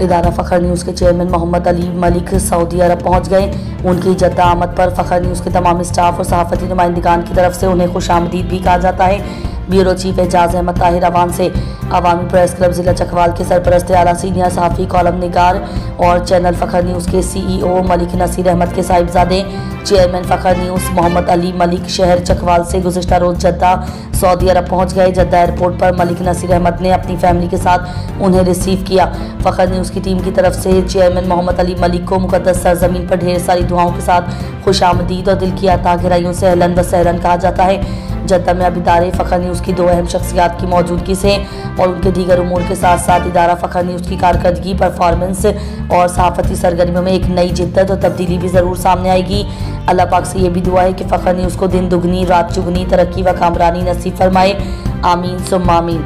इदारा फ़खर न्यूज़ के chairman Mohammad Ali Malik Saudi अरब पहुँच गए। उनकी जद्दा आमद पर फ़खर न्यूज़ के तमाम स्टाफ और सहाफ़ती नुमाइंदगान की तरफ से उन्हें खुशामदीद भी कहा जाता है। ब्यूरो चीफ एजाज अहमद ताहिर अवान से अवामी प्रेस क्लब ज़िला चकवाल के सरपरस्त आला सीनियर सहाफ़ी कॉलम निगार और चैनल फ़खर न्यूज़ के CEO मलिक नसीर अहमद के साहिबजादे चेयरमैन फ़खर न्यूज़ मोहम्मद अली मलिक शहर चकवाल से गुज़िश्ता रोज़ जद्दा सऊदी अरब पहुँच गए। जद्दा एयरपोर्ट पर मलिक नसीर अहमद ने अपनी फैमिली के साथ उन्हें रिसीव किया। फ़खर न्यूज़ की टीम की तरफ से चेयरमैन मोहम्मद अली मलिक को मुक़द्दस सरज़मीन पर ढेर सारी दुआओं के साथ खुशामदीद और दिल की अता गहराइयों से अहलन व सहलन कहा जाता है। जद्दा में अब इदारे फ़खर न्यूज़ की 2 अहम शख्सियात की मौजूदगी से और उनके दीगर उमूर के साथ साथ इदारा फ़खर न्यूज़ की कारकर्दगी, परफॉर्मेंस और सहाफ़ती सरगर्मियों में एक नई जिद्दत और तब्दीली भी ज़रूर सामने आएगी। अल्लाह पाक से ये भी दुआ है कि फ़खर न्यूज़ को दिन दुगनी रात चुगनी तरक्की व कामरानी नसीब फरमाए। आमीन सुम्मा आमीन।